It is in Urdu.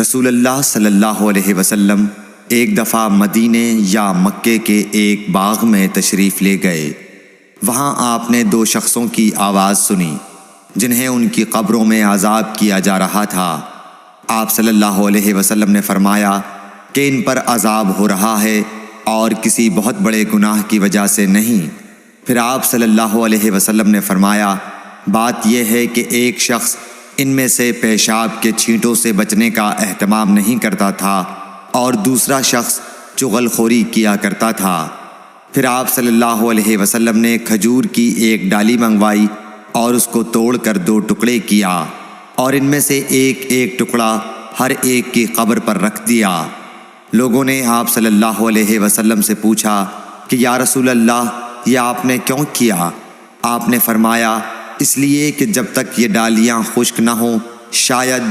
رسول اللہ صلی اللہ علیہ وسلم ایک دفعہ مدینے یا مکے کے ایک باغ میں تشریف لے گئے۔ وہاں آپ نے دو شخصوں کی آواز سنی جنہیں ان کی قبروں میں عذاب کیا جا رہا تھا۔ آپ صلی اللہ علیہ وسلم نے فرمایا کہ ان پر عذاب ہو رہا ہے اور کسی بہت بڑے گناہ کی وجہ سے نہیں۔ پھر آپ صلی اللہ علیہ وسلم نے فرمایا بات یہ ہے کہ ایک شخص ان میں سے پیشاب کے چھینٹوں سے بچنے کا اہتمام نہیں کرتا تھا اور دوسرا شخص چغل خوری کیا کرتا تھا۔ پھر آپ صلی اللہ علیہ وسلم نے کھجور کی ایک ڈالی منگوائی اور اس کو توڑ کر دو ٹکڑے کیا اور ان میں سے ایک ایک ٹکڑا ہر ایک کی قبر پر رکھ دیا۔ لوگوں نے آپ صلی اللہ علیہ وسلم سے پوچھا کہ یا رسول اللہ یہ آپ نے کیوں کیا؟ آپ نے فرمایا اس لیے کہ جب تک یہ ڈالیاں خشک نہ ہوں شاید